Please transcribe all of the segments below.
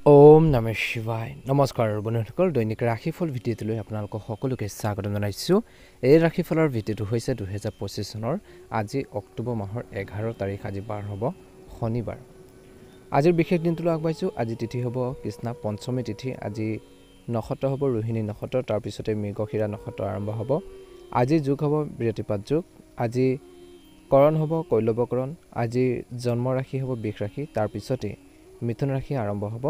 ওম নমঃ শিৱায় নমস্কাৰ বন্ধুসকল দৈনিক ৰাশিফল ভিডিঅ'টোলৈ আপোনালোকক সকলোকে স্বাগতম জনাইছোঁ এই ৰাশিফলৰ ভিডিঅ'টো হৈছে 2025 চনৰ আজি অক্টোবৰ মাহৰ 11 তাৰিখ আজি বাৰ হ'ব শনিবাৰ আজিৰ বিশেষ দিনটোলৈ আগবাঢ়িছোঁ আজি তিথি হ'ব কৃষ্ণা পঞ্চমী তিথি আজি নক্ষত্ৰ হ'ব ৰোহিণী নক্ষত্ৰ তাৰ পিছতে মৃগশিৰা নক্ষত্ৰ আৰম্ভ হ'ব আজি যোগ হ'ব বৃহস্পতিপাত যোগ আজি কৰণ হ'ব কৈলৱকৰণ আজি জন্ম ৰাশি হ'ব বৃষ ৰাশি তাৰ পিছতে মিথুন ৰাশি আৰম্ভ হ'ব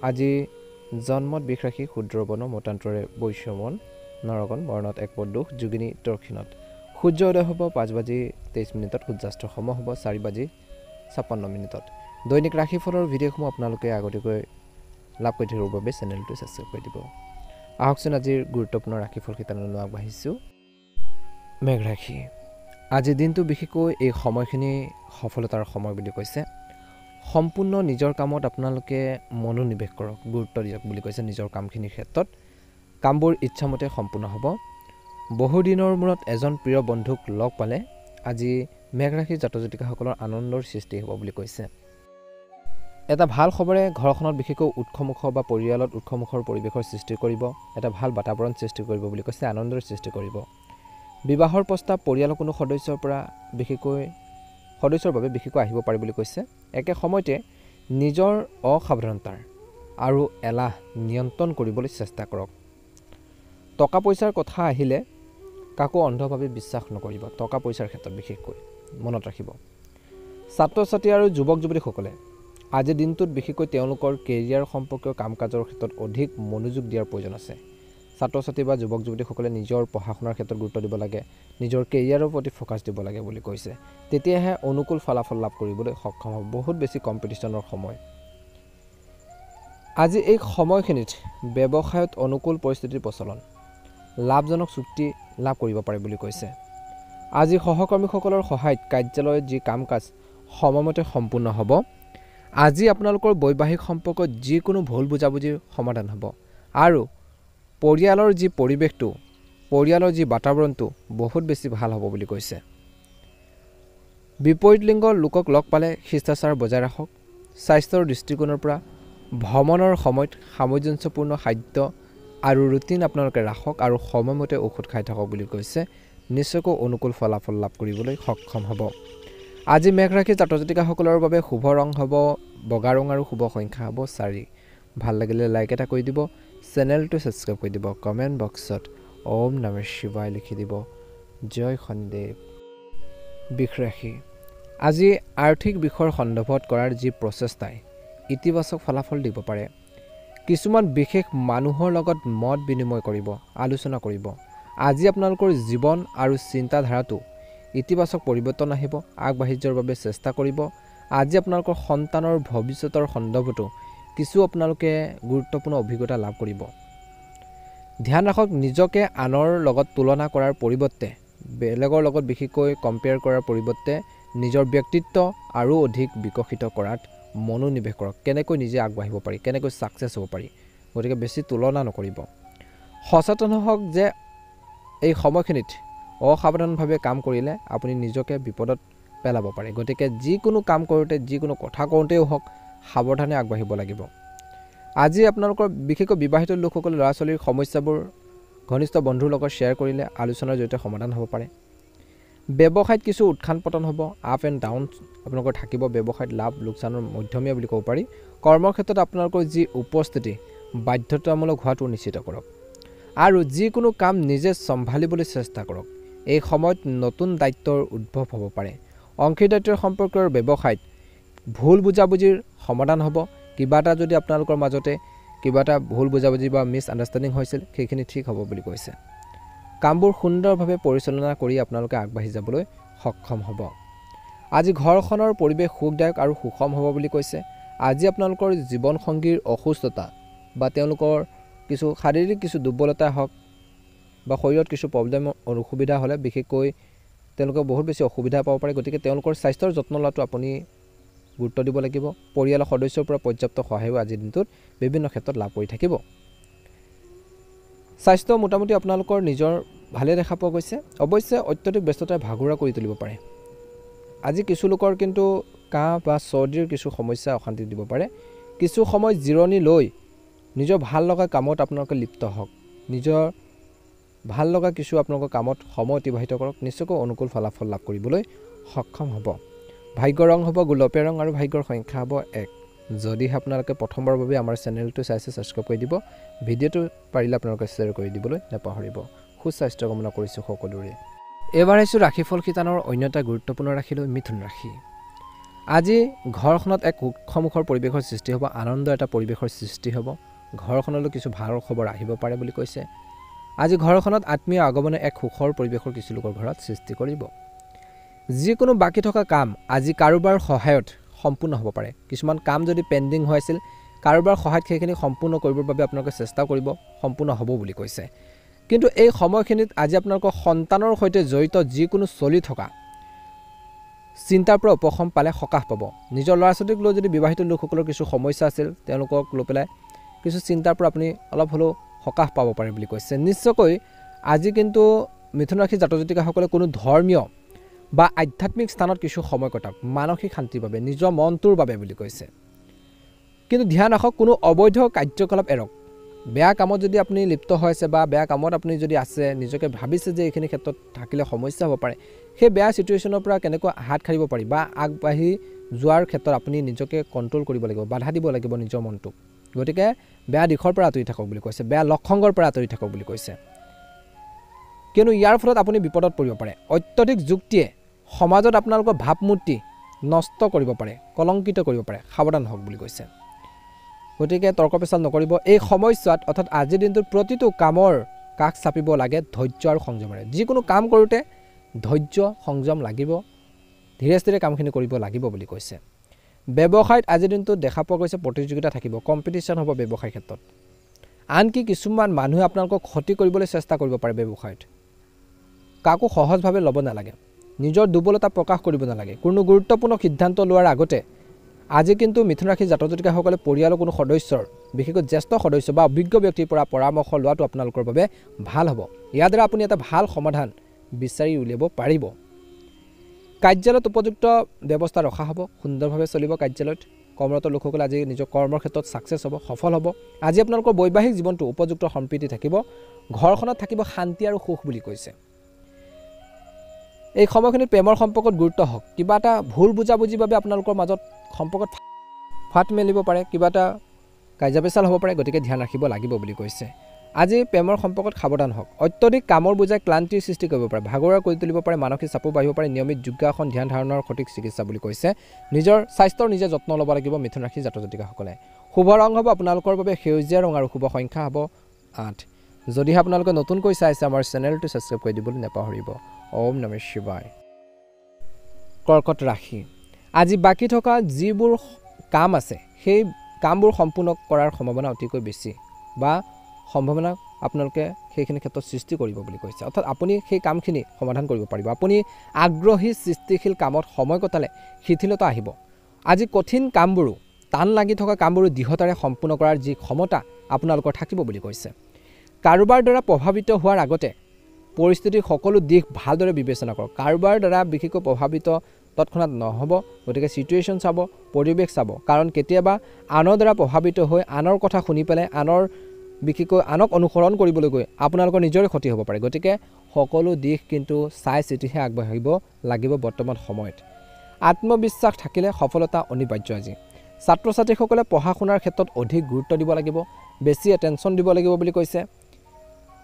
আজি জন্মত বৃষ ৰাশি ক্ষুদ্ৰবৰ্ণ মতান্তৰে বৈশ্যমন নৰগণ বৰ্ণত এক পদ দুখ যোগিনী দক্ষিণত সূৰ্য উদয় হ'ব 5:23 সূৰ্যাস্ত সময় হ'ব 4:56 দৈনিক ৰাশিফলৰ ভিডিঅ'সমূহ আপোনালোকে আগতীয়াকৈ লাভ কৰি থাকিবৰ বাবে চেনেলটো ছাবস্ক্ৰাইব কৰি দিব আহকচোন আজিৰ গুৰুত্বপূৰ্ণ ৰাশিফল কেইটালৈ আগবাঢ়িছোঁ মেঘ ৰাশি আজি দিনটো বিশেষকৈ এই সময়খিনি সফলতাৰ সময় বুলি কৈছে সম্পূৰ্ণ নিজৰ কামত আপোনালোকে মনোনিৱেশ কৰক গুৰুত্ব দিয়ক বুলি কৈছে নিজৰ কামখিনিৰ ক্ষেত্ৰত কামবোৰ ইচ্ছামতে সম্পূৰ্ণ হ'ব বহু দিনৰ মূৰত এজন প্ৰিয় বন্ধুক লগ পালে আজি মেঘ ৰাশিৰ জাতক জাতিকাসকলৰ আনন্দৰ সৃষ্টি হ'ব বুলি কৈছে এটা ভাল খবৰে ঘৰখনত বিশেষকৈ উৎসমুখ বা পৰিয়ালত উৎসমুখৰ পৰিৱেশৰ সৃষ্টি কৰিব এটা ভাল বাতাবৰণ সৃষ্টি কৰিব বুলি কৈছে আনন্দৰ সৃষ্টি কৰিব বিবাহৰ প্ৰস্তাৱ পৰিয়ালৰ কোনো সদস্যৰ পৰা সদস্যৰ বাবে বিশেষকৈ আহিব পাৰে বুলি কৈছে একে সময়তে নিজৰ অসাৱধানতাৰ আৰু এলাহ নিয়ন্ত্ৰণ কৰিবলৈ চেষ্টা কৰক টকা পইচাৰ কথা আহিলে কাকো অন্ধভাৱে বিশ্বাস নকৰিব টকা পইচাৰ ক্ষেত্ৰত বিশেষকৈ মনত ৰাখিব ছাত্ৰ ছাত্ৰী আৰু যুৱক যুৱতীসকলে আজিৰ দিনটোত বিশেষকৈ তেওঁলোকৰ কেৰিয়াৰ সম্পৰ্কীয় কাম কাজৰ ক্ষেত্ৰত অধিক মনোযোগ দিয়াৰ প্ৰয়োজন আছে ছাত্ৰ ছাত্ৰী বা যুৱক যুৱতীসকলে নিজৰ পঢ়া শুনাৰ ক্ষেত্ৰত গুৰুত্ব দিব লাগে নিজৰ কেৰিয়াৰৰ প্ৰতি ফ'কাছ দিব লাগে বুলি কৈছে তেতিয়াহে অনুকূল ফলাফল লাভ কৰিবলৈ সক্ষম হ'ব বহুত বেছি কম্পিটিশ্যনৰ সময় আজি এই সময়খিনিত ব্যৱসায়ত অনুকূল পৰিস্থিতিৰ প্ৰচলন লাভজনক চুক্তি লাভ কৰিব পাৰে বুলি কৈছে আজি সহকৰ্মীসকলৰ সহায়ত কাৰ্যালয়ত যি কাম কাজ সময়মতে সম্পূৰ্ণ হ'ব আজি আপোনালোকৰ বৈবাহিক সম্পৰ্কত যিকোনো ভুল বুজাবুজিৰ সমাধান হ'ব আৰু পৰিয়ালৰ যি পৰিৱেশটো পৰিয়ালৰ যি বাতাবৰণটো বহুত বেছি ভাল হ'ব বুলি কৈছে বিপৰীত লিংগৰ লোকক লগ পালে শিষ্টাচাৰ বজাই ৰাখক স্বাস্থ্যৰ দৃষ্টিকোণৰ পৰা ভ্ৰমণৰ সময়ত সামঞ্জস্যপূৰ্ণ খাদ্য আৰু ৰুটিন আপোনালোকে ৰাখক আৰু সময়মতে ঔষধ খাই থাকক বুলি কৈছে নিশ্চয়কৈ অনুকূল ফলাফল লাভ কৰিবলৈ সক্ষম হ'ব আজি মেঘ ৰাশিৰ জাতক জাতিকাসকলৰ বাবে শুভ ৰং হ'ব বগা ৰং আৰু শুভ সংখ্যা হ'ব 4 ভাল লাগিলে লাইক এটা কৰি দিব চেনেলটো ছাবস্ক্ৰাইব কৰি দিব কমেণ্ট বক্সত ওম নমঃ শিৱায় লিখি দিব জয় শনিদেৱ বৃষ ৰাশি আজি আৰ্থিক বিষয়ৰ সন্দৰ্ভত কৰাৰ যি প্ৰচেষ্টাই ইতিবাচক ফলাফল দিব পাৰে কিছুমান বিশেষ মানুহৰ লগত মত বিনিময় কৰিব আলোচনা কৰিব আজি আপোনালোকৰ জীৱন আৰু চিন্তাধাৰাটো ইতিবাচক পৰিৱৰ্তন আহিব আগবাঢ়ি যোৱাৰ বাবে চেষ্টা কৰিব আজি আপোনালোকৰ সন্তানৰ ভৱিষ্যতৰ সন্দৰ্ভতো কিছু আপোনালোকে গুৰুত্বপূৰ্ণ অভিজ্ঞতা লাভ কৰিব ধ্যান ৰাখক নিজকে আনৰ লগত তুলনা কৰাৰ পৰিৱৰ্তে বেলেগৰ লগত বিশেষকৈ কম্পেয়াৰ কৰাৰ পৰিৱৰ্তে নিজৰ ব্যক্তিত্ব আৰু অধিক বিকশিত কৰাত মনোনিৱেশ কৰক কেনেকৈ নিজে আগবাঢ়িব পাৰি কেনেকৈ ছাকচেছ হ'ব পাৰি গতিকে বেছি তুলনা নকৰিব সচেতন হওক যে এই সময়খিনিত অসাৱধানভাৱে কাম কৰিলে আপুনি নিজকে বিপদত পেলাব পাৰে গতিকে যিকোনো কাম কৰোঁতে যিকোনো কথা কওঁতেও হওক সাৱধানে আগবাঢ়িব লাগিব আজি আপোনালোকৰ বিশেষকৈ বিবাহিত লোকসকলে ল'ৰা ছোৱালীৰ সমস্যাবোৰ ঘনিষ্ঠ বন্ধুৰ লগত শ্বেয়াৰ কৰিলে আলোচনাৰ জৰিয়তে সমাধান হ'ব পাৰে ব্যৱসায়ত কিছু উত্থান পতন হ'ব আপ এণ্ড ডাউন আপোনালোকৰ থাকিব ব্যৱসায়ত লাভ লোকচানৰ মধ্যমীয়া বুলি ক'ব পাৰি কৰ্মৰ ক্ষেত্ৰত আপোনালোকৰ যি উপস্থিতি বাধ্যতামূলক হোৱাটো নিশ্চিত কৰক আৰু যিকোনো কাম নিজে চম্ভালিবলৈ চেষ্টা কৰক এই সময়ত নতুন দায়িত্বৰ উদ্ভৱ হ'ব পাৰে অংশীদাৰিত্বৰ সম্পৰ্কৰ ব্যৱসায়ত ভুল বুজাবুজিৰ সমাধান হ'ব কিবা এটা যদি আপোনালোকৰ মাজতে কিবা এটা ভুল বুজাবুজি বা মিছ আণ্ডাৰষ্টেণ্ডিং হৈছিল সেইখিনি ঠিক হ'ব বুলি কৈছে কামবোৰ সুন্দৰভাৱে পৰিচালনা কৰি আপোনালোকে আগবাঢ়ি যাবলৈ সক্ষম হ'ব আজি ঘৰখনৰ পৰিৱেশ সুখদায়ক আৰু সুষম হ'ব বুলি কৈছে আজি আপোনালোকৰ জীৱনসংগীৰ অসুস্থতা বা তেওঁলোকৰ কিছু শাৰীৰিক কিছু দুৰ্বলতা হওক বা শৰীৰত কিছু প্ৰব্লেম অসুবিধা হ'লে বিশেষকৈ তেওঁলোকে বহুত বেছি অসুবিধা পাব পাৰে গতিকে তেওঁলোকৰ স্বাস্থ্যৰ যত্ন লোৱাটো আপুনি গুৰুত্ব দিব লাগিব পৰিয়ালৰ সদস্যৰ পৰা পৰ্যাপ্ত সহায়ো আজিৰ দিনটোত বিভিন্ন ক্ষেত্ৰত লাভ কৰি থাকিব স্বাস্থ্য মোটামুটি আপোনালোকৰ নিজৰ ভালে দেখা পোৱা গৈছে অৱশ্যে অত্যধিক ব্যস্ততাই ভাগৰুৱা কৰি তুলিব পাৰে আজি কিছু লোকৰ কিন্তু কাহ বা চৰ্দিৰ কিছু সমস্যা অশান্তি দিব পাৰে কিছু সময় জিৰণি লৈ নিজৰ ভাল লগা কামত আপোনালোকে লিপ্ত হওক নিজৰ ভাল লগা কিছু আপোনালোকৰ কামত সময় অতিবাহিত কৰক নিশ্চয়কৈ অনুকূল ফলাফল লাভ কৰিবলৈ সক্ষম হ'ব ভাগ্যৰ ৰং হ'ব গোলপীয়া ৰং আৰু ভাগ্যৰ সংখ্যা হ'ব 1 যদি আপোনালোকে প্ৰথমবাৰৰ বাবে আমাৰ চেনেলটো চাইছে সাবস্ক্ৰাইব কৰি দিব ভিডিঅ'টো পাৰিলে আপোনালোকে শ্বেয়াৰ কৰি দিবলৈ নাপাহৰিব সুস্বাস্থ্য কামনা কৰিছোঁ সকলোৰে এবাৰ আহিছোঁ ৰাশিফল শিতানৰ অন্য এটা গুৰুত্বপূৰ্ণ ৰাশি লৈ মিথুন ৰাশি আজি ঘৰখনত এক উৎসমুখৰ পৰিৱেশৰ সৃষ্টি হ'ব আনন্দ এটা পৰিৱেশৰ সৃষ্টি হ'ব ঘৰখনলৈ কিছু ভাল খবৰ আহিব পাৰে বুলি কৈছে আজি ঘৰখনত আত্মীয় আগমনে এক সুখৰ পৰিৱেশৰ কিছু লোকৰ ঘৰত সৃষ্টি কৰিব যিকোনো বাকি থকা কাম আজি কাৰোবাৰ সহায়ত সম্পূৰ্ণ হ'ব পাৰে কিছুমান কাম যদি পেন্ডিং হৈ আছিল কাৰোবাৰ সহায়ত সেইখিনি সম্পূৰ্ণ কৰিবৰ বাবে আপোনালোকে চেষ্টা কৰিব সম্পূৰ্ণ হ'ব বুলি কৈছে কিন্তু এই সময়খিনিত আজি আপোনালোকৰ সন্তানৰ সৈতে জড়িত যিকোনো চলি থকা চিন্তাৰ পৰা উপশম পালে সকাহ পাব নিজৰ ল'ৰা ছোৱালীক লৈ যদি বিবাহিত লোকসকলৰ কিছু সমস্যা আছিল তেওঁলোকক লৈ পেলাই কিছু চিন্তাৰ পৰা আপুনি অলপ হলেও সকাহ পাব পাৰে বুলি কৈছে নিশ্চয়কৈ আজি কিন্তু মিথুন ৰাশি জাতক জাতিকাসকলে কোনো ধৰ্মীয় বা আধ্যাত্মিক স্থানত কিছু সময় কটাওক মানসিক শান্তিৰ বাবে নিজৰ মনটোৰ বাবে বুলি কৈছে কিন্তু ধ্যান ৰাখক কোনো অবৈধ কাৰ্যকলাপ এৰক বেয়া কামত যদি আপুনি লিপ্ত হৈ আছে বা বেয়া কামত আপুনি যদি আছে নিজকে ভাবিছে যে এইখিনি ক্ষেত্ৰত থাকিলে সমস্যা হ'ব পাৰে সেই বেয়া সিচুৱেশ্যনৰ পৰা কেনেকৈ হাত খাৰিব পাৰি বা আগবাঢ়ি যোৱাৰ ক্ষেত্ৰত আপুনি নিজকে কন্ট্ৰোল কৰিব লাগিব বাধা দিব লাগিব নিজৰ মনটোক গতিকে বেয়া দিশৰ পৰা আঁতৰি থাকক বুলি কৈছে বেয়া লক্ষণৰ পৰা আঁতৰি থাকক বুলি কৈছে কিয়নো ইয়াৰ ফলত আপুনি বিপদত পৰিব পাৰে অত্যধিক যুক্তিয়ে সমাজত আপোনালোকৰ ভাৱমূৰ্তি নষ্ট কৰিব পাৰে কলংকিত কৰিব পাৰে সাৱধান হওক বুলি কৈছে গতিকে তৰ্ক পেচাল নকৰিব এই সময়ছোৱাত অৰ্থাৎ আজিৰ দিনটোৰ প্ৰতিটো কামৰ কাষ চাপিব লাগে ধৈৰ্য আৰু সংযমেৰে যিকোনো কাম কৰোঁতে ধৈৰ্য সংযম লাগিব ধীৰে স্থিৰে কামখিনি কৰিব লাগিব বুলি কৈছে ব্যৱসায়ত আজিৰ দিনটোত দেখা পোৱা গৈছে প্ৰতিযোগিতা থাকিব কম্পিটিশ্যন হ'ব ব্যৱসায় ক্ষেত্ৰত আনকি কিছুমান মানুহে আপোনালোকক ক্ষতি কৰিবলৈ চেষ্টা কৰিব পাৰে ব্যৱসায়ত কাকো সহজভাৱে ল'ব নালাগে নিজৰ দুৰ্বলতা প্ৰকাশ কৰিব নালাগে কোনো গুৰুত্বপূৰ্ণ সিদ্ধান্ত লোৱাৰ আগতে আজি কিন্তু মিথুন ৰাশি জাতক জাতিকাসকলে পৰিয়ালৰ কোনো সদস্যৰ বিশেষকৈ জ্যেষ্ঠ সদস্য বা অভিজ্ঞ ব্যক্তিৰ পৰা পৰামৰ্শ লোৱাটো আপোনালোকৰ বাবে ভাল হ'ব ইয়াৰ দ্বাৰা আপুনি এটা ভাল সমাধান বিচাৰি উলিয়াব পাৰিব কাৰ্যালয়ত উপযুক্ত ব্যৱস্থা ৰখা হ'ব সুন্দৰভাৱে চলিব কাৰ্যালয়ত কৰ্মৰত লোকসকলে আজি নিজৰ কৰ্মৰ ক্ষেত্ৰত সাকসেছ হ'ব সফল হ'ব আজি আপোনালোকৰ বৈবাহিক জীৱনটো উপযুক্ত সম্প্ৰীতি থাকিব ঘৰখনত থাকিব শান্তি আৰু সুখ বুলি কৈছে এই সময়খিনিত প্ৰেমৰ সম্পৰ্কত গুৰুত্ব হওক কিবা এটা ভুল বুজাবুজিৰ বাবে আপোনালোকৰ মাজত সম্পৰ্কত ফাট মেলিব পাৰে কিবা এটা কাৰ্যপেচাল হ'ব পাৰে গতিকে ধ্যান ৰাখিব লাগিব বুলি কৈছে আজি প্ৰেমৰ সম্পৰ্কত সাৱধান হওক অত্যধিক কামৰ বুজাই ক্লান্তিৰ সৃষ্টি কৰিব পাৰে ভাগৰুৱা কৰি তুলিব পাৰে মানসিক চাপো বাঢ়িব পাৰে নিয়মিত যোগাসন ধ্যান ধাৰণাৰ সঠিক চিকিৎসা বুলি কৈছে নিজৰ স্বাস্থ্যৰ নিজে যত্ন ল'ব লাগিব মিথুন ৰাশি জাতক জাতিকাসকলে শুভ ৰং হ'ব আপোনালোকৰ বাবে সেউজীয়া ৰং আৰু শুভ সংখ্যা হ'ব 8 যদি আপোনালোকে নতুনকৈ চাইছে আমাৰ চেনেলটো সাবস্ক্ৰাইব কৰি দিবলৈ নাপাহৰিব ওম নমঃ শিৱায় কৰ্কট ৰাশি আজি বাকি থকা যিবোৰ কাম আছে সেই কামবোৰ সম্পূৰ্ণ কৰাৰ সম্ভাৱনা অতিকৈ বেছি বা সম্ভাৱনা আপোনালোকে সেইখিনি ক্ষেত্ৰত সৃষ্টি কৰিব বুলি কৈছে অৰ্থাৎ আপুনি সেই কামখিনি সমাধান কৰিব পাৰিব আপুনি আগ্ৰহী সৃষ্টিশীল কামত সময় কটালে শিথিলতা আহিব আজি কঠিন কামবোৰো টান লাগি থকা কামবোৰো দৃঢ়তাৰে সম্পূৰ্ণ কৰাৰ যি ক্ষমতা আপোনালোকৰ থাকিব বুলি কৈছে কাৰোবাৰ দ্বাৰা প্ৰভাৱিত হোৱাৰ আগতে পৰিস্থিতিৰ সকলো দিশ ভালদৰে বিবেচনা কৰক কাৰোবাৰ দ্বাৰা বিশেষকৈ প্ৰভাৱিত তৎক্ষণাত নহ'ব গতিকে সিচুৱেশ্যন চাব পৰিৱেশ চাব কাৰণ কেতিয়াবা আনৰ দ্বাৰা প্ৰভাৱিত হৈ আনৰ কথা শুনি পেলাই আনৰ বিশেষকৈ আনক অনুসৰণ কৰিবলৈ গৈ আপোনালোকৰ নিজৰে ক্ষতি হ'ব পাৰে গতিকে সকলো দিশ কিন্তু চাই চিতিহে আগবাঢ়িব লাগিব বৰ্তমান সময়ত আত্মবিশ্বাস থাকিলে সফলতা অনিবাৰ্য আজি ছাত্ৰ ছাত্ৰীসকলে পঢ়া শুনাৰ ক্ষেত্ৰত অধিক গুৰুত্ব দিব লাগিব বেছি এটেনশ্যন দিব লাগিব বুলি কৈছে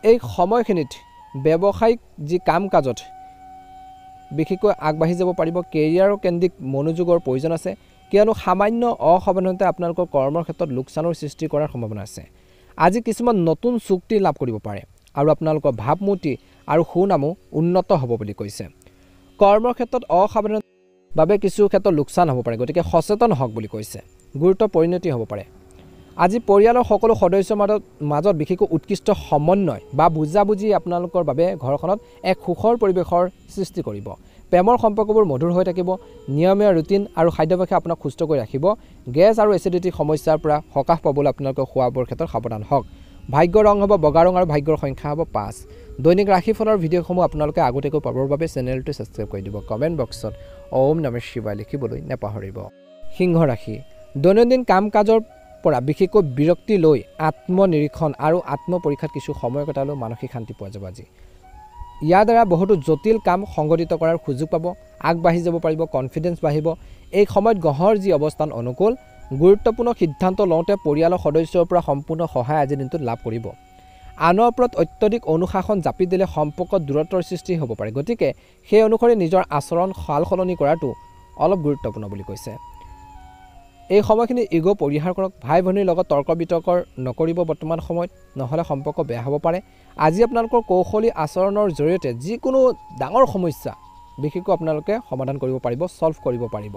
এই সময়খিনিত ব্যৱসায়িক যি কাম কাজত বিশেষকৈ আগবাঢ়ি যাব পাৰিব কেৰিয়াৰৰ কেন্দ্ৰিক মনোযোগৰ প্ৰয়োজন আছে কিয়নো সামান্য অসাৱধানতাই আপোনালোকৰ কৰ্মৰ ক্ষেত্ৰত লোকচানৰ সৃষ্টি কৰাৰ সম্ভাৱনা আছে আজি কিছুমান নতুন চুক্তি লাভ কৰিব পাৰে আৰু আপোনালোকৰ ভাৱমূৰ্তি আৰু সুনামো উন্নত হ'ব বুলি কৈছে কৰ্মৰ ক্ষেত্ৰত অসাৱধানতাৰ বাবে কিছু ক্ষেত্ৰত লোকচান হ'ব পাৰে গতিকে সচেতন হওক বুলি কৈছে গুৰুত্ব পৰিণতি হ'ব পাৰে আজি পৰিয়ালৰ সকলো সদস্যৰ মাজত বিশেষকৈ উৎকৃষ্ট সমন্বয় বা বুজাবুজি আপোনালোকৰ বাবে ঘৰখনত এক সুখৰ পৰিৱেশৰ সৃষ্টি কৰিব প্ৰেমৰ সম্পৰ্কবোৰ মধুৰ হৈ থাকিব নিয়মীয়া ৰুটিন আৰু খাদ্যাভ্যাসে আপোনাক সুস্থ কৰি ৰাখিব গেছ আৰু এচিডিটি সমস্যাৰ পৰা সকাহ পাবলৈ আপোনালোকৰ খোৱাবোৰৰ ক্ষেত্ৰত সাৱধান হওক ভাগ্যৰ ৰং হ'ব বগা ৰং আৰু ভাগ্যৰ সংখ্যা হ'ব 5 দৈনিক ৰাশিফলৰ ভিডিঅ'সমূহ আপোনালোকে আগতীয়াকৈ পাবৰ বাবে চেনেলটো সাবস্ক্ৰাইব কৰি দিব কমেণ্ট বক্সত ওম নমঃ শিৱায় লিখিবলৈ নাপাহৰিব সিংহ ৰাশি দৈনন্দিন কাম কাজৰ পৰা বিশেষকৈ বিৰক্তি লৈ আত্মনিৰীক্ষণ আৰু আত্মপৰীক্ষাত কিছু সময় কটালেও মানসিক শান্তি পোৱা যাব আজি। ইয়াৰ দ্বাৰা বহুতো জটিল কাম সংগঠিত কৰাৰ সুযোগ পাব, আগবাঢ়ি যাব পাৰিব, কনফিডেন্স বাঢ়িব। এই সময়ত গ্ৰহৰ যি অৱস্থান অনুকূল, গুৰুত্বপূৰ্ণ সিদ্ধান্ত লওঁতে পৰিয়ালৰ সদস্যৰ পৰা সম্পূৰ্ণ সহায় আজিৰ দিনটোত লাভ কৰিব। আনৰ ওপৰত অত্যধিক অনুশাসন জাপি দিলে সম্পৰ্কত দূৰত্বৰ সৃষ্টি হ'ব পাৰে, গতিকে সেই অনুসৰি নিজৰ আচৰণ সাল সলনি কৰাটো অলপ গুৰুত্বপূৰ্ণ বুলি কৈছে। এই সময়খিনি ইগ' পৰিহাৰ কৰক, ভাই ভনীৰ লগত তৰ্ক বিতৰ্ক নকৰিব বৰ্তমান সময়ত, নহ'লে সম্পৰ্ক বেয়া হ'ব পাৰে। আজি আপোনালোকৰ কৌশলী আচৰণৰ জৰিয়তে যিকোনো ডাঙৰ সমস্যা বিশেষকৈ আপোনালোকে সমাধান কৰিব পাৰিব, ছল্ভ কৰিব পাৰিব।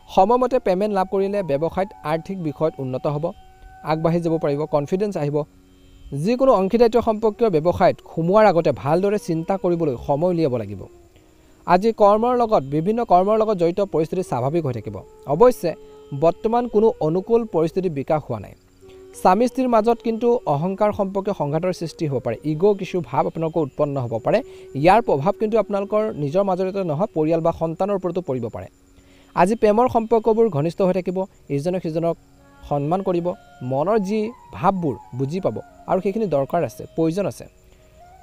সময়মতে পে'মেণ্ট লাভ কৰিলে ব্যৱসায়ত আৰ্থিক বিষয়ত উন্নত হ'ব, আগবাঢ়ি যাব পাৰিব, কনফিডেন্স আহিব। যিকোনো অংশীদাৰিত্ব সম্পৰ্কীয় ব্যৱসায়ত সোমোৱাৰ আগতে ভালদৰে চিন্তা কৰিবলৈ সময় উলিয়াব লাগিব। আজি বিভিন্ন কৰ্মৰ লগত জড়িত পৰিস্থিতি স্বাভাৱিক হৈ থাকিব। অৱশ্যে বৰ্তমান কোনো অনুকূল পৰিস্থিতি বিকাশ হোৱা নাই। স্বামী স্ত্ৰীৰ মাজত কিন্তু অহংকাৰ সম্পৰ্কীয় সংঘাতৰ সৃষ্টি হ'ব পাৰে, ইগ' কিছু ভাৱ আপোনালোকৰ উৎপন্ন হ'ব পাৰে। ইয়াৰ প্ৰভাৱ কিন্তু আপোনালোকৰ নিজৰ মাজতে নহয়, পৰিয়াল বা সন্তানৰ ওপৰতো পৰিব পাৰে। আজি প্ৰেমৰ সম্পৰ্কবোৰ ঘনিষ্ঠ হৈ থাকিব, ইজনে সিজনক সন্মান কৰিব, মনৰ যি ভাৱবোৰ বুজি পাব আৰু সেইখিনি দৰকাৰ আছে, প্ৰয়োজন আছে।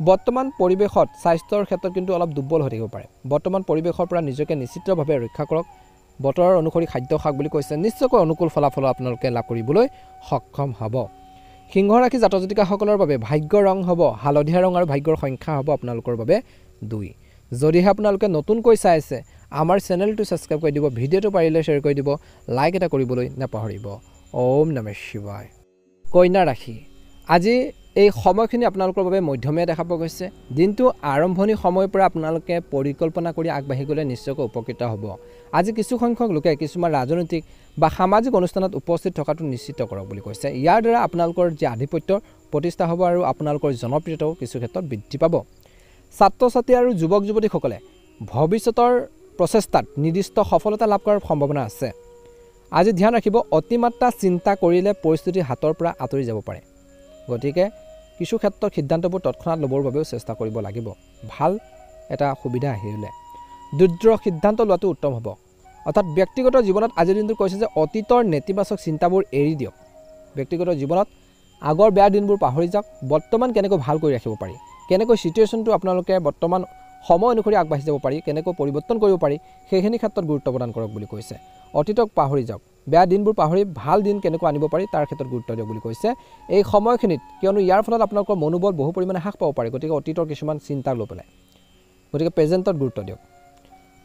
বৰ্তমান পৰিৱেশত স্বাস্থ্যৰ ক্ষেত্ৰত কিন্তু অলপ দুৰ্বল হৈ থাকিব পাৰে। বৰ্তমান পৰিৱেশৰ পৰা নিজকে নিশ্চিতভাৱে ৰক্ষা কৰক। বতৰৰ অনুসৰি খাদ্য খাওক বুলি কৈছে, নিশ্চয়কৈ অনুকূল ফলাফল আপোনালোকে লাভ কৰিবলৈ সক্ষম হ'ব। সিংহ ৰাশি জাতক জাতিকাসকলৰ বাবে ভাগ্যৰ ৰং হ'ব হালধীয়া ৰং আৰু ভাগ্যৰ সংখ্যা হ'ব আপোনালোকৰ বাবে 2। যদিহে আপোনালোকে নতুনকৈ চাই আছে, আমাৰ চেনেলটো ছাবস্ক্ৰাইব কৰি দিব, ভিডিঅ'টো পাৰিলে শ্বেয়াৰ কৰি দিব, লাইক এটা কৰিবলৈ নাপাহৰিব। ওম নমঃ শিৱায়। কন্যা ৰাশি, আজি এই সময়খিনি আপোনালোকৰ বাবে মধ্যমীয়া দেখা পোৱা গৈছে। দিনটো আৰম্ভণি সময়ৰ পৰা আপোনালোকে পৰিকল্পনা কৰি আগবাঢ়ি গ'লে নিশ্চয়কৈ উপকৃত হ'ব। আজি কিছু সংখ্যক লোকে কিছুমান ৰাজনৈতিক বা সামাজিক অনুষ্ঠানত উপস্থিত থকাটো নিশ্চিত কৰক বুলি কৈছে। ইয়াৰ দ্বাৰা আপোনালোকৰ যি আধিপত্যৰ প্ৰতিষ্ঠা হ'ব আৰু আপোনালোকৰ জনপ্ৰিয়তাও কিছু ক্ষেত্ৰত বৃদ্ধি পাব। ছাত্ৰ ছাত্ৰী আৰু যুৱক যুৱতীসকলে ভৱিষ্যতৰ প্ৰচেষ্টাত নিৰ্দিষ্ট সফলতা লাভ কৰাৰ সম্ভাৱনা আছে। আজি ধ্যান ৰাখিব, অতিমাত্ৰা চিন্তা কৰিলে পৰিস্থিতি হাতৰ পৰা আঁতৰি যাব পাৰে, গতিকে কিছু ক্ষেত্ৰত সিদ্ধান্তবোৰ তৎক্ষণাত ল'বৰ বাবেও চেষ্টা কৰিব লাগিব। ভাল এটা সুবিধা আহিলে দ্ৰুত সিদ্ধান্ত লোৱাটো উত্তম হ'ব। অৰ্থাৎ ব্যক্তিগত জীৱনত আজিৰ দিনটো কৈছে যে অতীতৰ নেতিবাচক চিন্তাবোৰ এৰি দিয়ক। ব্যক্তিগত জীৱনত আগৰ বেয়া দিনবোৰ পাহৰি যাওক, বৰ্তমান কেনেকৈ ভাল কৰি ৰাখিব পাৰি, কেনেকৈ চিটুৱেশ্যনটো আপোনালোকে বৰ্তমান সময় অনুসৰি আগবাঢ়ি যাব পাৰি, কেনেকৈ পৰিৱৰ্তন কৰিব পাৰি, সেইখিনি ক্ষেত্ৰত গুৰুত্ব প্ৰদান কৰক বুলি কৈছে। অতীতক পাহৰি যাওক, বেয়া দিনবোৰ পাহৰি ভাল দিন কেনেকৈ আনিব পাৰি তাৰ ক্ষেত্ৰত গুৰুত্ব দিয়ক বুলি কৈছে এই সময়খিনিত, কিয়নো ইয়াৰ ফলত আপোনালোকৰ মনোবল বহু পৰিমাণে হ্ৰাস পাব পাৰে। গতিকে অতীতৰ কিছুমান চিন্তা লৈ পেলাই, গতিকে প্ৰেজেণ্টত গুৰুত্ব দিয়ক।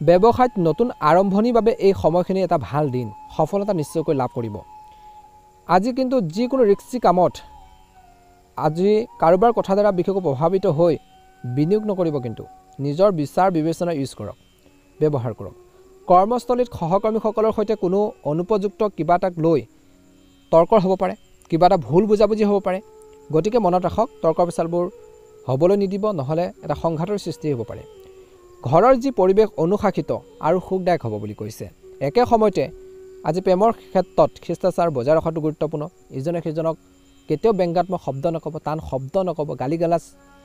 ব্যৱসায়ত নতুন আৰম্ভণিৰ বাবে এই সময়খিনি এটা ভাল দিন, সফলতা নিশ্চয়কৈ লাভ কৰিব। আজি কিন্তু যিকোনো ৰিস্কি কামত আজি কাৰোবাৰ কথা দ্বাৰা বিশেষকৈ প্ৰভাৱিত হৈ বিনিয়োগ নকৰিব, কিন্তু নিজৰ বিচাৰ বিবেচনা ইউজ কৰক, ব্যৱহাৰ কৰক। কৰ্মস্থলীত সহকৰ্মীসকলৰ সৈতে কোনো অনুপযুক্ত কিবা এটাক লৈ তৰ্ক হ'ব পাৰে, কিবা এটা ভুল বুজাবুজি হ'ব পাৰে। গতিকে মনত ৰাখক, তৰ্ক পেচালবোৰ হ'বলৈ নিদিব, নহ'লে এটা সংঘাতৰ সৃষ্টি হ'ব পাৰে। ঘৰৰ যি পৰিৱেশ অনুশাসিত আৰু সুখদায়ক হ'ব বুলি কৈছে। একে সময়তে আজি প্ৰেমৰ ক্ষেত্ৰত শিষ্টাচাৰ বজাই ৰখাটো গুৰুত্বপূৰ্ণ। ইজনে সিজনক কেতিয়াও ব্যংগাত্মক শব্দ নক'ব, টান শব্দ নক'ব, গালি গালাজ